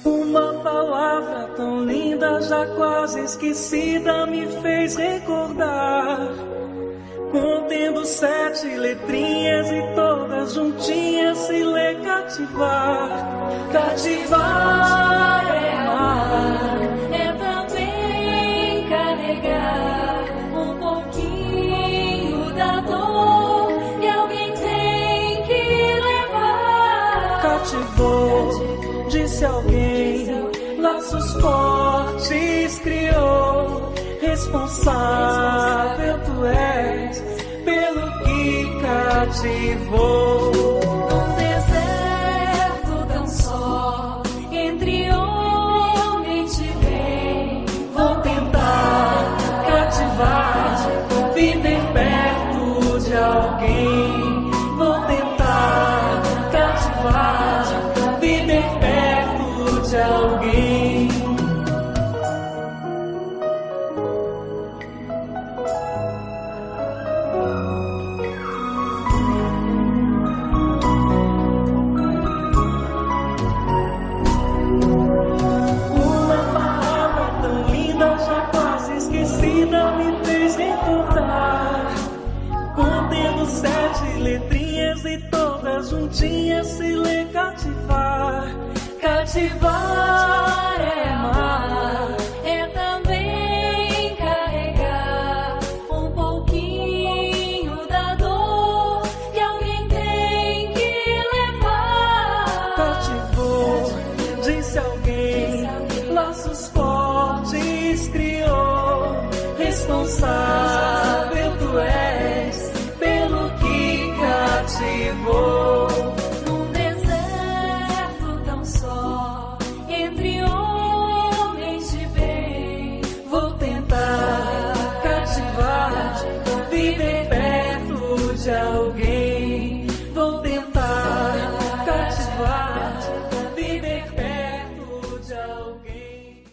Uma palavra tão linda, já quase esquecida, me fez recordar. Contendo 7 letrinhas e todas juntinhas se lê cativar. Cativar é amar, é também carregar um pouquinho da dor que alguém tem que levar. Cativou, disse alguém, laços fortes criou. Responsável tu és pelo que cativou. Num deserto tão só, entre homem te vem. Vou tentar cativar, viver perto de alguém. Vou tentar cativar, viver perto de alguém. Me fez recordar, contendo 7 letrinhas e todas juntinhas se lê cativar. Cativar é amar, é também carregar um pouquinho da dor que alguém tem que levar. Cativou, disse alguém, laços fortes criou. Responsável tu és pelo que cativou. Num deserto tão só, entre homens de bem. Vou tentar cativar, viver perto de alguém. Vou tentar cativar, viver perto de alguém.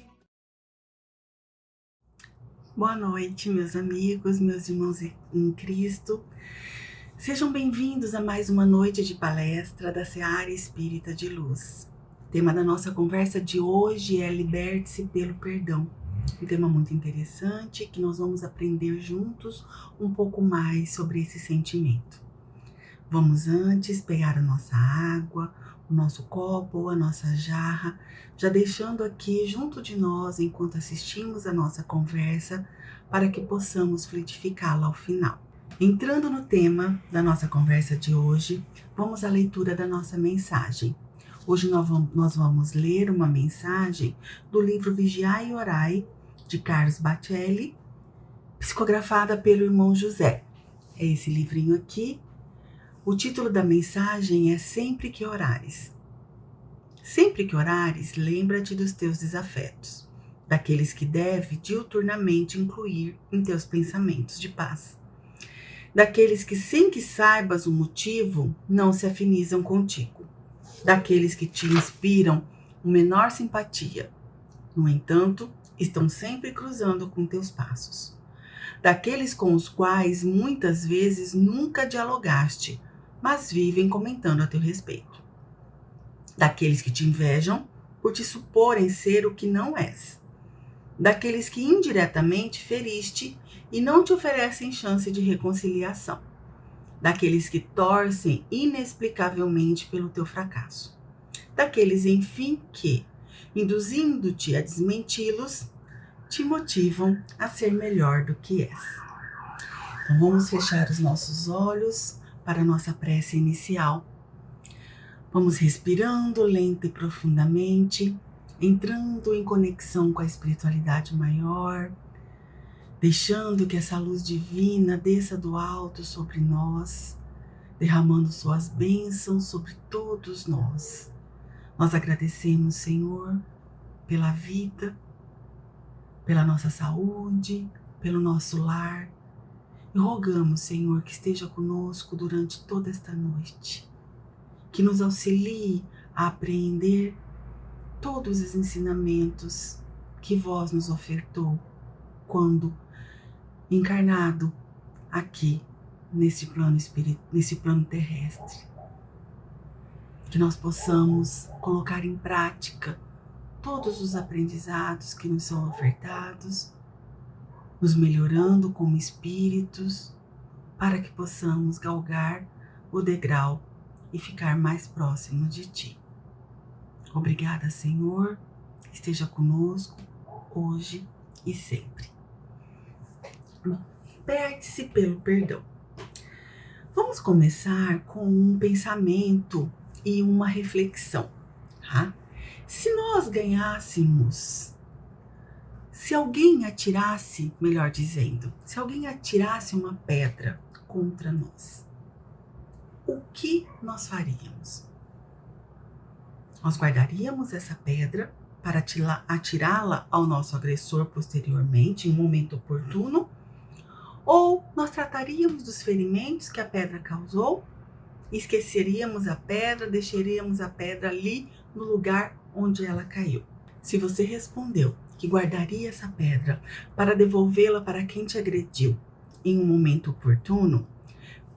Boa noite, meus amigos, meus irmãos em Cristo. Sejam bem-vindos a mais uma noite de palestra da Seara Espírita de Luz. O tema da nossa conversa de hoje é Liberte-se pelo Perdão. Um tema muito interessante que nós vamos aprender juntos um pouco mais sobre esse sentimento. Vamos antes pegar a nossa água, o nosso copo ou a nossa jarra, já deixando aqui junto de nós enquanto assistimos a nossa conversa, para que possamos frutificá-la ao final. Entrando no tema da nossa conversa de hoje, vamos à leitura da nossa mensagem. Hoje nós vamos ler uma mensagem do livro Vigiai e Orai, de Carlos Bacelli, psicografada pelo irmão José. É esse livrinho aqui. O título da mensagem é Sempre que orares. Sempre que orares, lembra-te dos teus desafetos, daqueles que deve diuturnamente incluir em teus pensamentos de paz, daqueles que sem que saibas o motivo não se afinizam contigo, daqueles que te inspiram o menor simpatia, no entanto, estão sempre cruzando com teus passos, daqueles com os quais muitas vezes nunca dialogaste, mas vivem comentando a teu respeito, daqueles que te invejam por te suporem ser o que não és, daqueles que indiretamente feriste e não te oferecem chance de reconciliação, daqueles que torcem inexplicavelmente pelo teu fracasso, daqueles, enfim, que, induzindo-te a desmenti-los, te motivam a ser melhor do que és. Então vamos fechar os nossos olhos para a nossa prece inicial. Vamos respirando lenta e profundamente, entrando em conexão com a espiritualidade maior, deixando que essa luz divina desça do alto sobre nós, derramando suas bênçãos sobre todos nós. Nós agradecemos, Senhor, pela vida, pela nossa saúde, pelo nosso lar, e rogamos, Senhor, que esteja conosco durante toda esta noite, que nos auxilie a apreender todos os ensinamentos que vós nos ofertou quando encarnado aqui nesse plano terrestre. Que nós possamos colocar em prática todos os aprendizados que nos são ofertados, nos melhorando como espíritos, para que possamos galgar o degrau e ficar mais próximo de Ti. Obrigada, Senhor, esteja conosco hoje e sempre. Perde-se pelo perdão. Vamos começar com um pensamento e uma reflexão, tá? Se nós ganhássemos, se alguém atirasse, melhor dizendo, se alguém atirasse uma pedra contra nós, o que nós faríamos? Nós guardaríamos essa pedra para atirá-la ao nosso agressor posteriormente, em um momento oportuno, ou nós trataríamos dos ferimentos que a pedra causou, esqueceríamos a pedra, deixaríamos a pedra ali no lugar onde ela caiu. Se você respondeu que guardaria essa pedra para devolvê-la para quem te agrediu em um momento oportuno,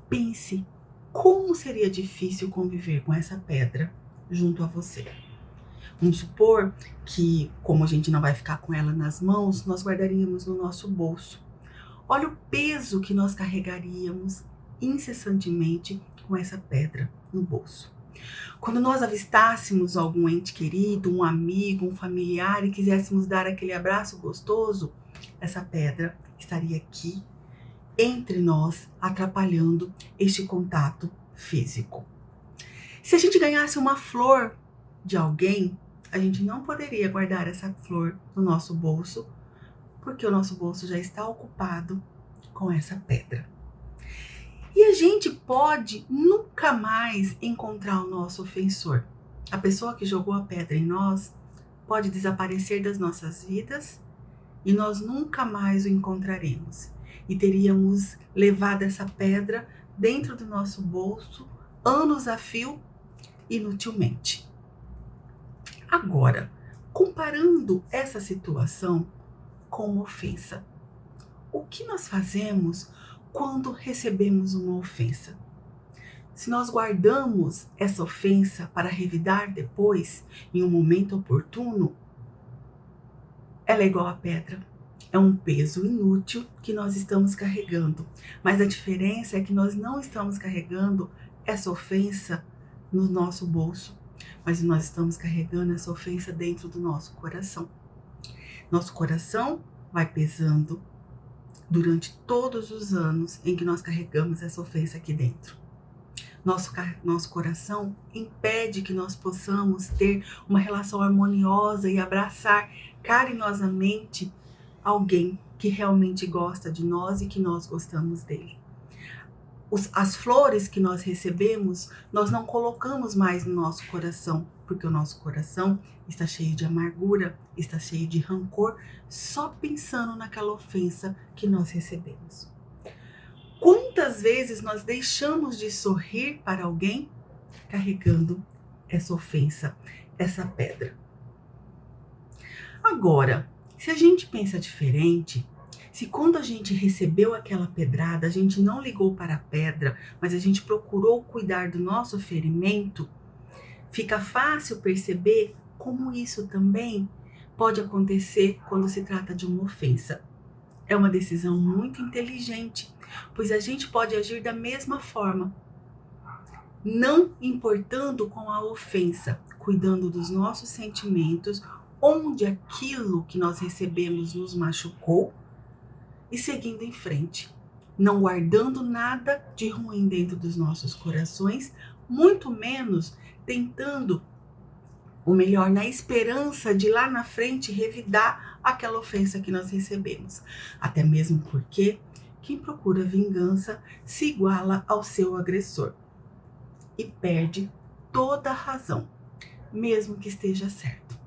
pense como seria difícil conviver com essa pedra junto a você. Vamos supor que, como a gente não vai ficar com ela nas mãos, nós guardaríamos no nosso bolso. Olha o peso que nós carregaríamos incessantemente com essa pedra no bolso. Quando nós avistássemos algum ente querido, um amigo, um familiar e quiséssemos dar aquele abraço gostoso, essa pedra estaria aqui entre nós, atrapalhando este contato físico. Se a gente ganhasse uma flor de alguém, a gente não poderia guardar essa flor no nosso bolso, porque o nosso bolso já está ocupado com essa pedra. E a gente pode nunca mais encontrar o nosso ofensor. A pessoa que jogou a pedra em nós pode desaparecer das nossas vidas e nós nunca mais o encontraremos. E teríamos levado essa pedra dentro do nosso bolso, anos a fio, inutilmente. Agora, comparando essa situação com uma ofensa, o que nós fazemos quando recebemos uma ofensa? Se nós guardamos essa ofensa para revidar depois, em um momento oportuno, ela é igual a pedra. É um peso inútil que nós estamos carregando. Mas a diferença é que nós não estamos carregando essa ofensa no nosso bolso, mas nós estamos carregando essa ofensa dentro do nosso coração. Nosso coração vai pesando durante todos os anos em que nós carregamos essa ofensa aqui dentro. Nosso coração impede que nós possamos ter uma relação harmoniosa e abraçar carinhosamente alguém que realmente gosta de nós e que nós gostamos dele. As flores que nós recebemos, nós não colocamos mais no nosso coração, porque o nosso coração está cheio de amargura, está cheio de rancor, só pensando naquela ofensa que nós recebemos. Quantas vezes nós deixamos de sorrir para alguém carregando essa ofensa, essa pedra? Agora, se a gente pensa diferente, se quando a gente recebeu aquela pedrada, a gente não ligou para a pedra, mas a gente procurou cuidar do nosso ferimento, fica fácil perceber como isso também pode acontecer quando se trata de uma ofensa. É uma decisão muito inteligente, pois a gente pode agir da mesma forma, não importando com a ofensa, cuidando dos nossos sentimentos, onde aquilo que nós recebemos nos machucou, e seguindo em frente, não guardando nada de ruim dentro dos nossos corações, muito menos tentando o melhor na esperança de lá na frente revidar aquela ofensa que nós recebemos. Até mesmo porque quem procura vingança se iguala ao seu agressor e perde toda a razão, mesmo que esteja certo.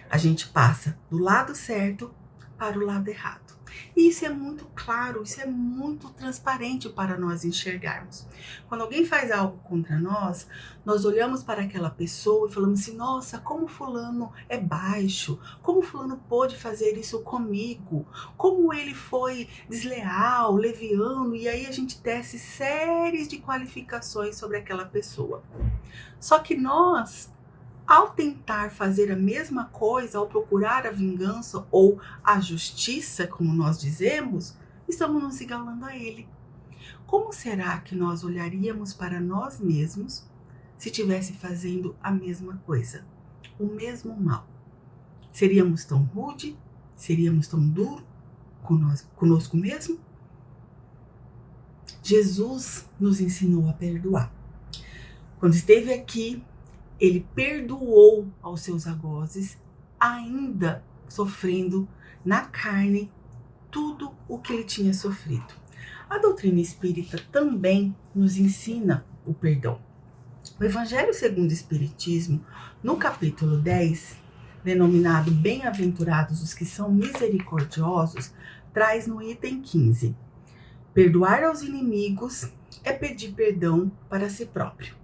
A gente passa do lado certo para o lado errado. E isso é muito claro, isso é muito transparente para nós enxergarmos. Quando alguém faz algo contra nós, nós olhamos para aquela pessoa e falamos assim, nossa, como fulano é baixo, como fulano pôde fazer isso comigo, como ele foi desleal, leviano, e aí a gente tece séries de qualificações sobre aquela pessoa. Só que nós, ao tentar fazer a mesma coisa, ao procurar a vingança ou a justiça, como nós dizemos, estamos nos igualando a ele. Como será que nós olharíamos para nós mesmos se estivesse fazendo a mesma coisa, o mesmo mal? Seríamos tão rude? Seríamos tão duro conosco mesmo? Jesus nos ensinou a perdoar. Quando esteve aqui, ele perdoou aos seus algozes, ainda sofrendo na carne tudo o que ele tinha sofrido. A doutrina espírita também nos ensina o perdão. O Evangelho segundo o Espiritismo, no capítulo 10, denominado Bem-aventurados os que são misericordiosos, traz no item 15: perdoar aos inimigos é pedir perdão para si próprio.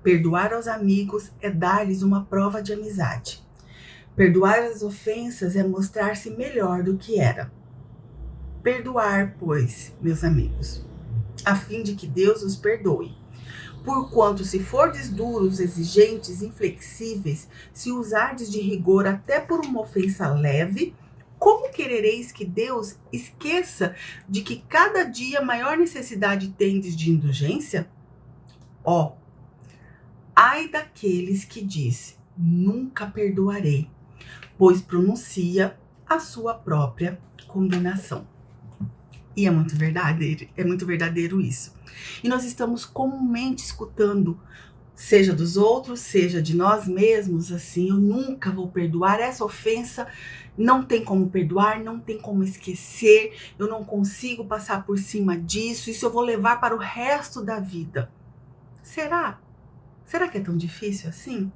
Perdoar aos amigos é dar-lhes uma prova de amizade. Perdoar as ofensas é mostrar-se melhor do que era. Perdoar, pois, meus amigos, a fim de que Deus os perdoe. Porquanto, se fordes duros, exigentes, inflexíveis, se usardes de rigor até por uma ofensa leve, como querereis que Deus esqueça de que cada dia maior necessidade tendes de indulgência? Ai daqueles que diz, nunca perdoarei, pois pronuncia a sua própria condenação. E é muito verdadeiro isso. E nós estamos comumente escutando, seja dos outros, seja de nós mesmos, assim, eu nunca vou perdoar, essa ofensa não tem como perdoar, não tem como esquecer, eu não consigo passar por cima disso, isso eu vou levar para o resto da vida. Será? Será que é tão difícil assim?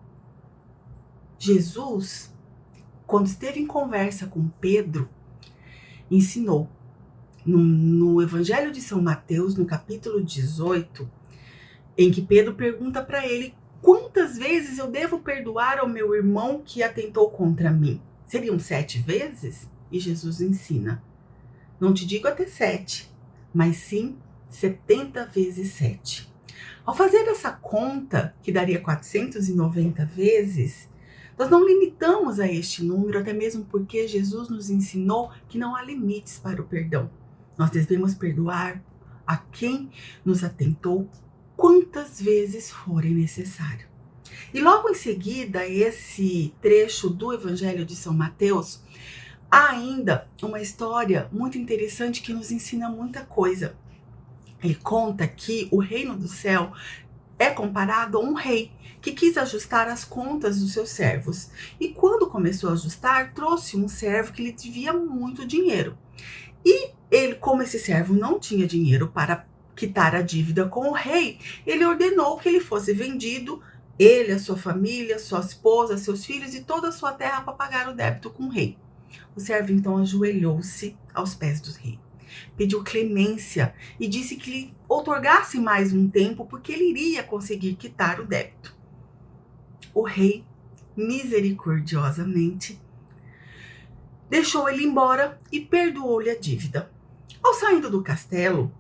Jesus, quando esteve em conversa com Pedro, ensinou. No Evangelho de São Mateus, no capítulo 18, em que Pedro pergunta para ele, quantas vezes eu devo perdoar ao meu irmão que atentou contra mim? Seriam 7 vezes? E Jesus ensina, não te digo até 7, mas sim 70 vezes 7. Ao fazer essa conta, que daria 490 vezes, nós não limitamos a este número, até mesmo porque Jesus nos ensinou que não há limites para o perdão. Nós devemos perdoar a quem nos atentou quantas vezes forem necessário. E logo em seguida, esse trecho do Evangelho de São Mateus, há ainda uma história muito interessante que nos ensina muita coisa. Ele conta que o reino do céu é comparado a um rei que quis ajustar as contas dos seus servos. E quando começou a ajustar, trouxe um servo que lhe devia muito dinheiro. E ele, como esse servo não tinha dinheiro para quitar a dívida com o rei, ele ordenou que ele fosse vendido, ele, a sua família, sua esposa, seus filhos e toda a sua terra para pagar o débito com o rei. O servo então ajoelhou-se aos pés do rei. Pediu clemência e disse que lhe outorgasse mais um tempo porque ele iria conseguir quitar o débito. O rei, misericordiosamente, deixou ele embora e perdoou-lhe a dívida. Ao saindo do castelo,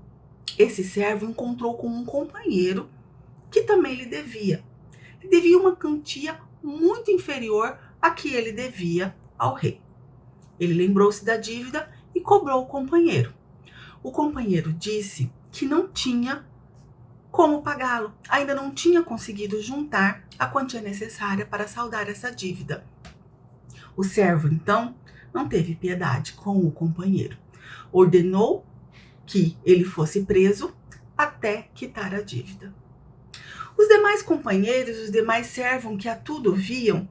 esse servo encontrou com um companheiro que também lhe devia. Ele devia uma quantia muito inferior à que ele devia ao rei. Ele lembrou-se da dívida e cobrou o companheiro. O companheiro disse que não tinha como pagá-lo, ainda não tinha conseguido juntar a quantia necessária para saldar essa dívida. O servo, então, não teve piedade com o companheiro. Ordenou que ele fosse preso até quitar a dívida. Os demais companheiros, os demais servos que a tudo viam,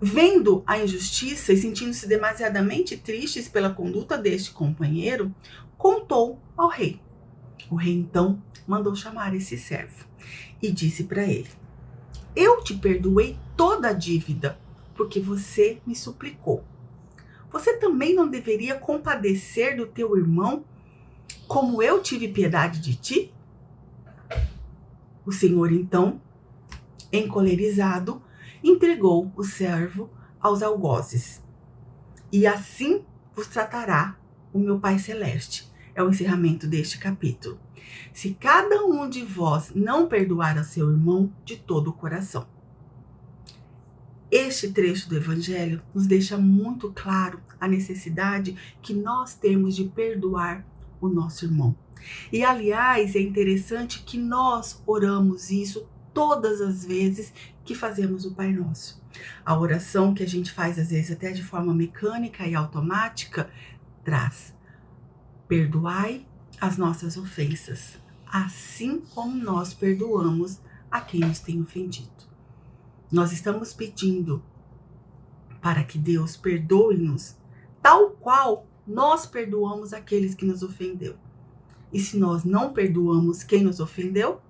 vendo a injustiça e sentindo-se demasiadamente tristes pela conduta deste companheiro, contou ao rei. O rei então mandou chamar esse servo e disse para ele: eu te perdoei toda a dívida, porque você me suplicou. você também não deveria compadecer do teu irmão, como eu tive piedade de ti? O Senhor, então, encolerizado, entregou o servo aos algozes. E assim vos tratará o meu Pai Celeste. É o encerramento deste capítulo. Se cada um de vós não perdoar a seu irmão de todo o coração. Este trecho do Evangelho nos deixa muito claro a necessidade que nós temos de perdoar o nosso irmão. E, aliás, é interessante que nós oramos isso todas as vezes que fazemos o Pai Nosso. A oração que a gente faz, às vezes, até de forma mecânica e automática, traz: perdoai as nossas ofensas, assim como nós perdoamos a quem nos tem ofendido. Nós estamos pedindo para que Deus perdoe-nos, tal qual nós perdoamos aqueles que nos ofendeu. E se nós não perdoamos quem nos ofendeu,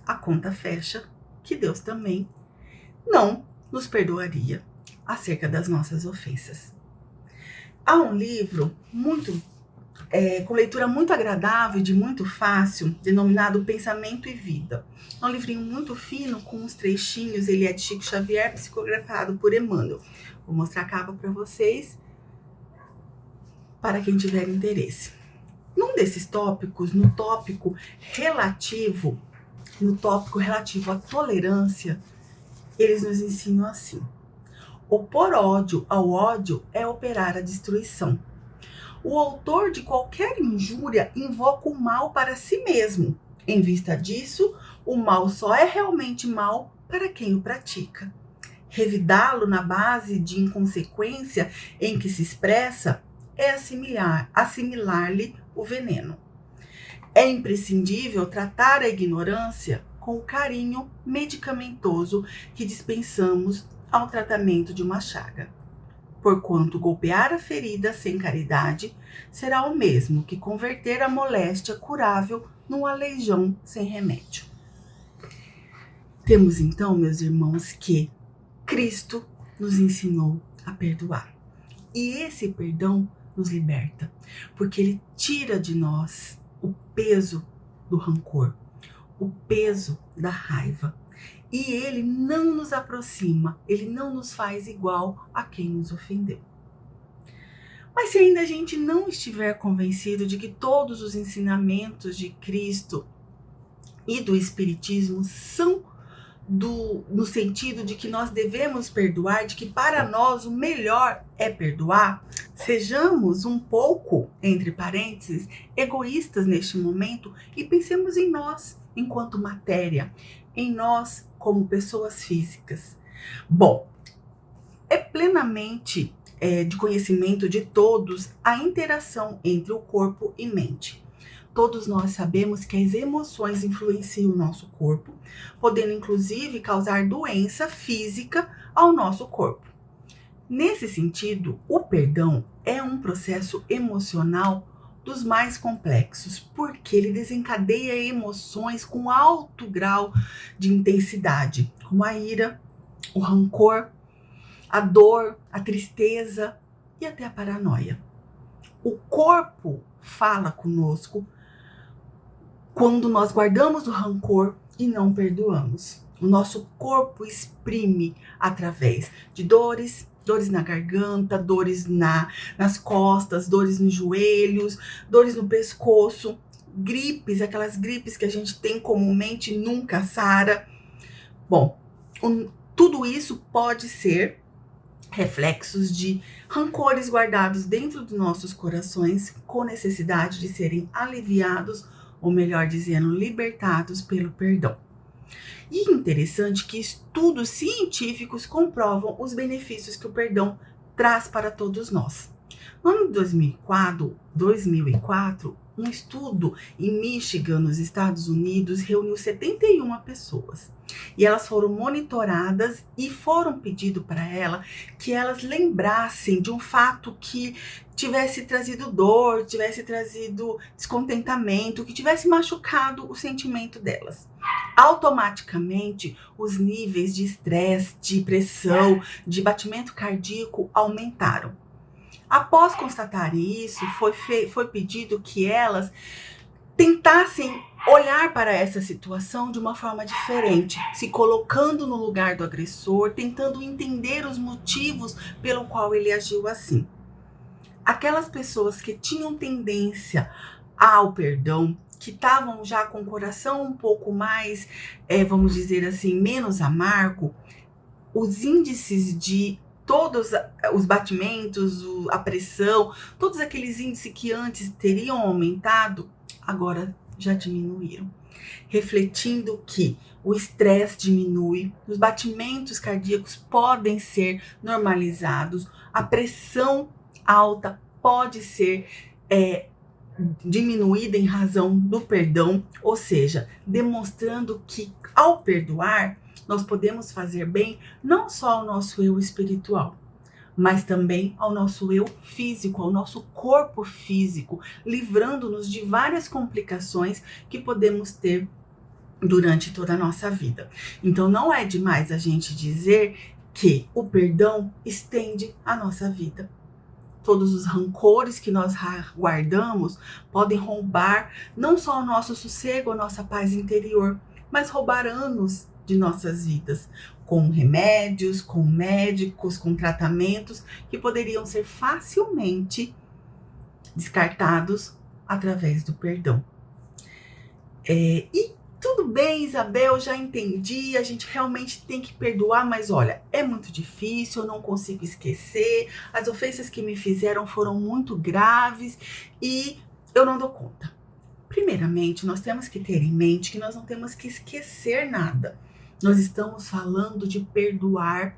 a conta fecha que Deus também não nos perdoaria acerca das nossas ofensas. Há um livro com leitura muito agradável e de muito fácil, denominado Pensamento e Vida. É um livrinho muito fino, com uns trechinhos. Ele é de Chico Xavier, psicografado por Emmanuel. Vou mostrar a capa para vocês, para quem tiver interesse. Num desses tópicos, no tópico relativo à tolerância, eles nos ensinam assim: opor ódio ao ódio é operar a destruição. O autor de qualquer injúria invoca o mal para si mesmo. Em vista disso, o mal só é realmente mal para quem o pratica. Revidá-lo na base de inconsequência em que se expressa é assimilar-lhe o veneno. É imprescindível tratar a ignorância com o carinho medicamentoso que dispensamos ao tratamento de uma chaga. Porquanto golpear a ferida sem caridade será o mesmo que converter a moléstia curável num aleijão sem remédio. Temos então, meus irmãos, que Cristo nos ensinou a perdoar. E esse perdão nos liberta, porque ele tira de nós o peso do rancor, o peso da raiva. E ele não nos aproxima, ele não nos faz igual a quem nos ofendeu. Mas se ainda a gente não estiver convencido de que todos os ensinamentos de Cristo e do Espiritismo são no sentido de que nós devemos perdoar, de que para nós o melhor é perdoar, sejamos um pouco, entre parênteses, egoístas neste momento e pensemos em nós enquanto matéria, em nós como pessoas físicas. Bom, é plenamente de conhecimento de todos a interação entre o corpo e mente. Todos nós sabemos que as emoções influenciam o nosso corpo, podendo inclusive causar doença física ao nosso corpo. Nesse sentido, o perdão é um processo emocional dos mais complexos, porque ele desencadeia emoções com alto grau de intensidade, como a ira, o rancor, a dor, a tristeza e até a paranoia. O corpo fala conosco quando nós guardamos o rancor e não perdoamos. O nosso corpo exprime através de dores na garganta, dores nas costas, dores nos joelhos, dores no pescoço, gripes, aquelas gripes que a gente tem comumente e nunca sara. Bom, tudo isso pode ser reflexos de rancores guardados dentro dos nossos corações com necessidade de serem aliviados, ou melhor dizendo, libertados pelo perdão. E interessante que estudos científicos comprovam os benefícios que o perdão traz para todos nós. No ano de 2004, um estudo em Michigan, nos Estados Unidos, reuniu 71 pessoas. E elas foram monitoradas e foram pedido para que elas lembrassem de um fato que tivesse trazido dor, tivesse trazido descontentamento, que tivesse machucado o sentimento delas. automaticamente os níveis de estresse, de pressão, de batimento cardíaco aumentaram. Após constatarem isso, foi pedido que elas tentassem olhar para essa situação de uma forma diferente, se colocando no lugar do agressor, tentando entender os motivos pelo qual ele agiu assim. Aquelas pessoas que tinham tendência ao perdão, que estavam já com o coração um pouco mais, vamos dizer assim, menos amargo, os índices de todos os batimentos, a pressão, todos aqueles índices que antes teriam aumentado, agora já diminuíram, refletindo que o estresse diminui, os batimentos cardíacos podem ser normalizados, a pressão alta pode ser diminuída em razão do perdão, ou seja, demonstrando que ao perdoar, nós podemos fazer bem não só ao nosso eu espiritual, mas também ao nosso eu físico, ao nosso corpo físico, livrando-nos de várias complicações que podemos ter durante toda a nossa vida. Então não é demais a gente dizer que o perdão estende a nossa vida. Todos os rancores que nós guardamos podem roubar não só o nosso sossego, a nossa paz interior, mas roubar anos de nossas vidas, com remédios, com médicos, com tratamentos que poderiam ser facilmente descartados através do perdão. E tudo bem, Isabel, já entendi, a gente realmente tem que perdoar, mas olha, é muito difícil, eu não consigo esquecer, as ofensas que me fizeram foram muito graves e eu não dou conta. Primeiramente, nós temos que ter em mente que nós não temos que esquecer nada. Nós estamos falando de perdoar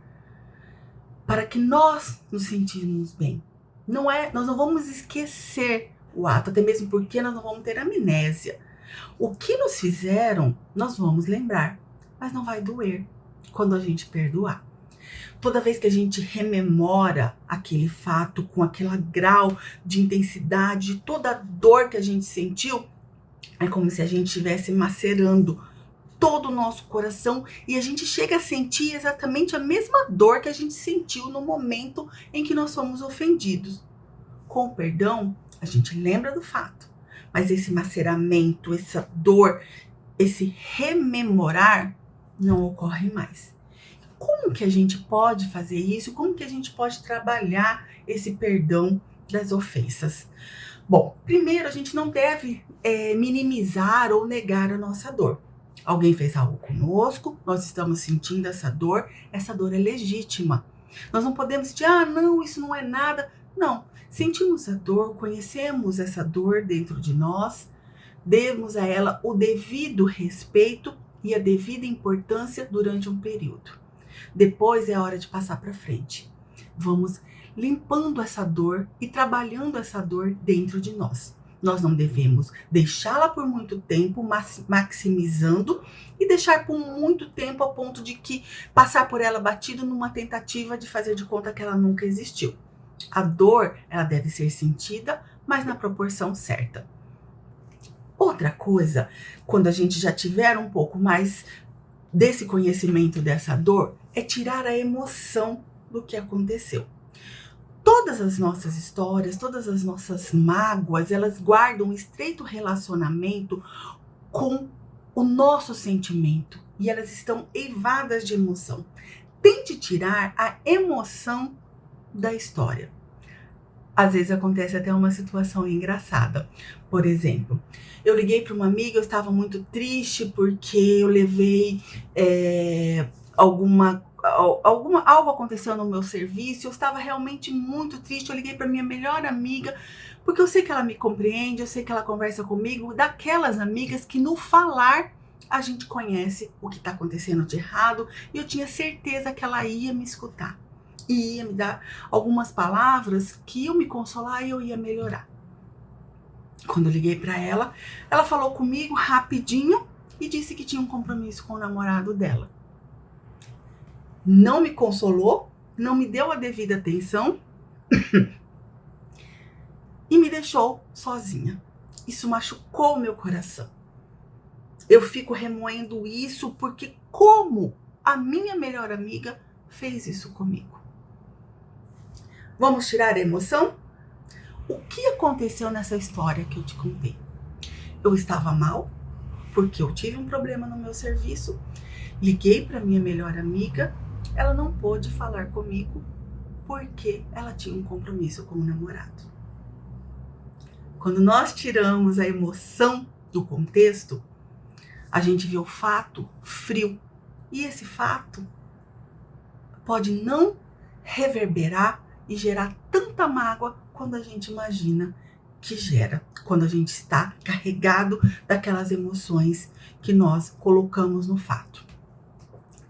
para que nós nos sentirmos bem. Nós não vamos esquecer o ato, até mesmo porque nós não vamos ter amnésia. O que nos fizeram, nós vamos lembrar, mas não vai doer quando a gente perdoar. Toda vez que a gente rememora aquele fato com aquele grau de intensidade, toda a dor que a gente sentiu, é como se a gente estivesse macerando todo o nosso coração e a gente chega a sentir exatamente a mesma dor que a gente sentiu no momento em que nós fomos ofendidos. Com o perdão, a gente lembra do fato, mas esse maceramento, essa dor, esse rememorar não ocorre mais. Como que a gente pode fazer isso? Como que a gente pode trabalhar esse perdão das ofensas? Bom, primeiro a gente não deve minimizar ou negar a nossa dor. Alguém fez algo conosco, nós estamos sentindo essa dor é legítima. Nós não podemos dizer, não, isso não é nada. Não, sentimos a dor, conhecemos essa dor dentro de nós, demos a ela o devido respeito e a devida importância durante um período. Depois é a hora de passar para frente. Vamos limpando essa dor e trabalhando essa dor dentro de nós. Nós não devemos deixá-la por muito tempo, maximizando e deixar por muito tempo a ponto de que passar por ela batido numa tentativa de fazer de conta que ela nunca existiu. A dor, ela deve ser sentida, mas na proporção certa. Outra coisa, quando a gente já tiver um pouco mais desse conhecimento dessa dor, é tirar a emoção do que aconteceu. Todas as nossas histórias, todas as nossas mágoas, elas guardam um estreito relacionamento com o nosso sentimento e elas estão eivadas de emoção. Tente tirar a emoção da história. Às vezes acontece até uma situação engraçada. Por exemplo, eu liguei para uma amiga, eu estava muito triste porque eu levei algo aconteceu no meu serviço, eu estava realmente muito triste, eu liguei para minha melhor amiga, porque eu sei que ela me compreende, eu sei que ela conversa comigo, daquelas amigas que no falar a gente conhece o que está acontecendo de errado, e eu tinha certeza que ela ia me escutar, e ia me dar algumas palavras que iam me consolar e eu ia melhorar. Quando eu liguei para ela, ela falou comigo rapidinho e disse que tinha um compromisso com o namorado dela. Não me consolou, não me deu a devida atenção e me deixou sozinha. Isso machucou meu coração. eu fico remoendo isso porque como a minha melhor amiga fez isso comigo? Vamos tirar a emoção? O que aconteceu nessa história que eu te contei? Eu estava mal, porque eu tive um problema no meu serviço, liguei para minha melhor amiga, ela não pôde falar comigo porque ela tinha um compromisso com o namorado. Quando nós tiramos a emoção do contexto, a gente vê o fato frio. E esse fato pode não reverberar e gerar tanta mágoa quando a gente imagina que gera, quando a gente está carregado daquelas emoções que nós colocamos no fato.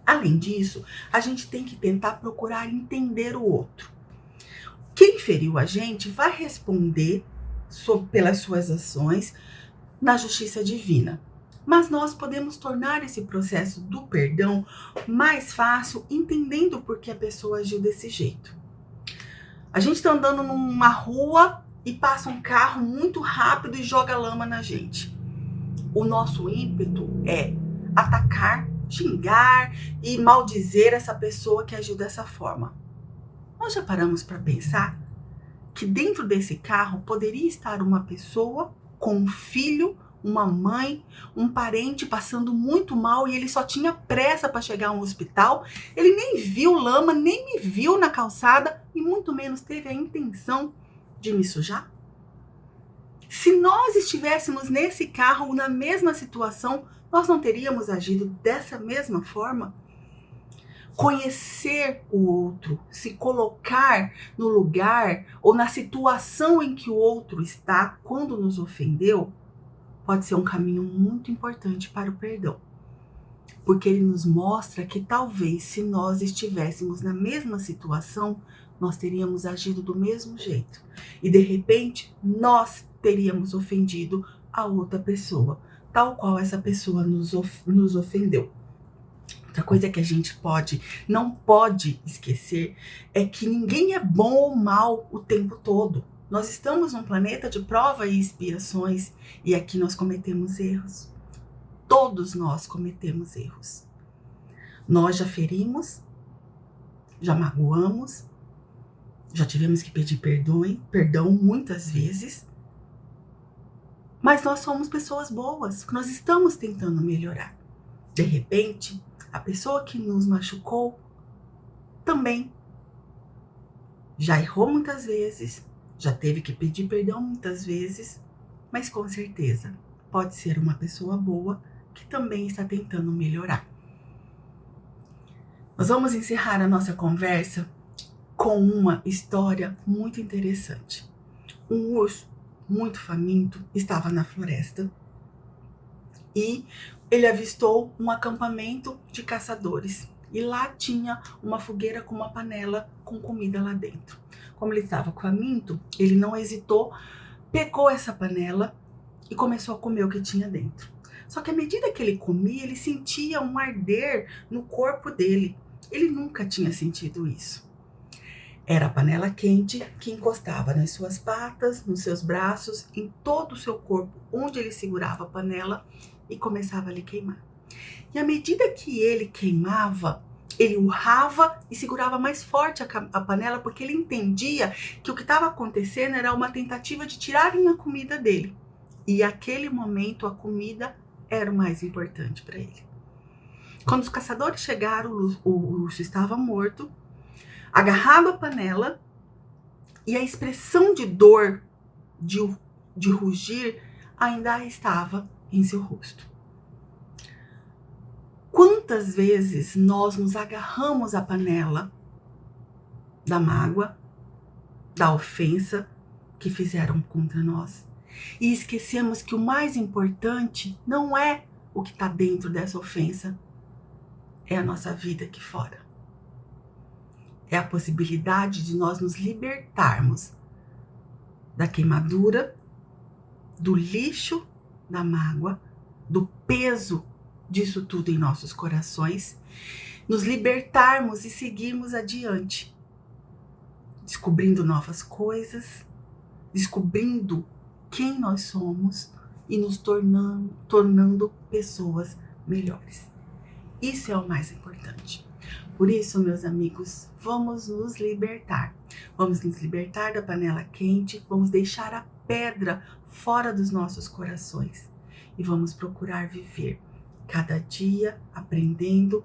Além disso, a gente tem que tentar procurar entender o outro. Quem feriu a gente vai responder pelas suas ações na justiça divina. Mas nós podemos tornar esse processo do perdão mais fácil entendendo por que a pessoa agiu desse jeito. A gente está andando numa rua e passa um carro muito rápido e joga lama na gente. O nosso ímpeto é atacar, xingar e maldizer essa pessoa que agiu dessa forma. Nós já paramos para pensar que dentro desse carro poderia estar uma pessoa com um filho, uma mãe, um parente passando muito mal e ele só tinha pressa para chegar ao hospital. Ele nem viu lama, nem me viu na calçada e muito menos teve a intenção de me sujar. Se nós estivéssemos nesse carro, na mesma situação, nós não teríamos agido dessa mesma forma? Conhecer o outro, se colocar no lugar ou na situação em que o outro está quando nos ofendeu, pode ser um caminho muito importante para o perdão. Porque ele nos mostra que talvez se nós estivéssemos na mesma situação, nós teríamos agido do mesmo jeito. E de repente, nós teríamos ofendido a outra pessoa, tal qual essa pessoa nos ofendeu. Outra coisa que a gente não pode esquecer é que ninguém é bom ou mal o tempo todo. Nós estamos num planeta de prova e expiações e aqui nós cometemos erros. Todos nós cometemos erros. Nós já ferimos, já magoamos, já tivemos que pedir perdão muitas vezes, mas nós somos pessoas boas, nós estamos tentando melhorar. De repente, a pessoa que nos machucou também já errou muitas vezes, já teve que pedir perdão muitas vezes, mas com certeza pode ser uma pessoa boa que também está tentando melhorar. Nós vamos encerrar a nossa conversa com uma história muito interessante. Um urso muito faminto estava na floresta e ele avistou um acampamento de caçadores. E lá tinha uma fogueira com uma panela com comida lá dentro. Como ele estava faminto, ele não hesitou, pegou essa panela e começou a comer o que tinha dentro. Só que à medida que ele comia, ele sentia um arder no corpo dele. Ele nunca tinha sentido isso. Era a panela quente que encostava nas suas patas, nos seus braços, em todo o seu corpo, onde ele segurava a panela e começava a lhe queimar. E à medida que ele queimava, ele urrava e segurava mais forte a panela, porque ele entendia que o que estava acontecendo era uma tentativa de tirarem a comida dele. E naquele momento a comida era o mais importante para ele. Quando os caçadores chegaram, o urso estava morto, agarrado à panela, e a expressão de dor, de rugir, ainda estava em seu rosto. Quantas vezes nós nos agarramos à panela da mágoa, da ofensa que fizeram contra nós e esquecemos que o mais importante não é o que está dentro dessa ofensa, é a nossa vida aqui fora. É a possibilidade de nós nos libertarmos da queimadura, do lixo da mágoa, do peso disso tudo em nossos corações, nos libertarmos e seguirmos adiante, descobrindo novas coisas, descobrindo quem nós somos e nos tornando pessoas melhores. Isso é o mais importante. Por isso, meus amigos, vamos nos libertar. Vamos nos libertar da panela quente, vamos deixar a pedra fora dos nossos corações e vamos procurar viver cada dia aprendendo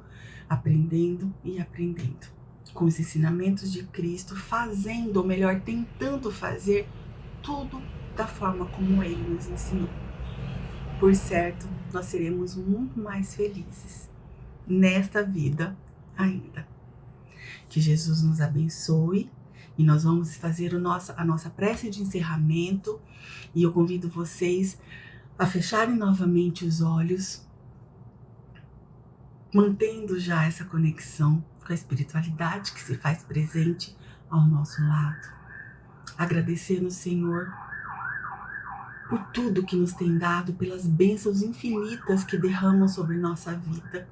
e aprendendo com os ensinamentos de Cristo, fazendo, ou melhor, tentando fazer tudo da forma como Ele nos ensinou. Por certo, nós seremos muito mais felizes nesta vida ainda. Que Jesus nos abençoe e nós vamos fazer a nossa prece de encerramento e eu convido vocês a fecharem novamente os olhos, mantendo já essa conexão com a espiritualidade que se faz presente ao nosso lado. Agradecendo, Senhor, por tudo que nos tem dado, pelas bênçãos infinitas que derramam sobre nossa vida.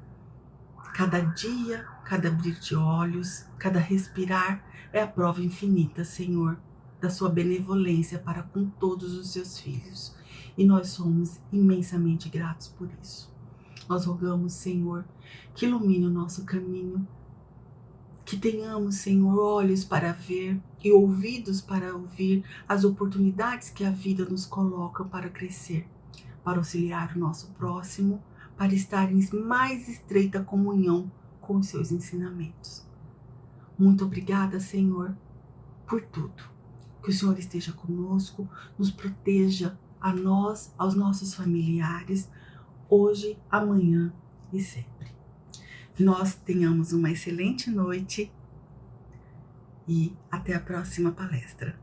Cada dia, cada abrir de olhos, cada respirar é a prova infinita, Senhor, da sua benevolência para com todos os seus filhos. E nós somos imensamente gratos por isso. Nós rogamos, Senhor, que ilumine o nosso caminho, que tenhamos, Senhor, olhos para ver e ouvidos para ouvir as oportunidades que a vida nos coloca para crescer, para auxiliar o nosso próximo, para estar em mais estreita comunhão com os seus ensinamentos. Muito obrigada, Senhor, por tudo. Que o Senhor esteja conosco, nos proteja a nós, aos nossos familiares, hoje, amanhã e sempre. Que nós tenhamos uma excelente noite e até a próxima palestra.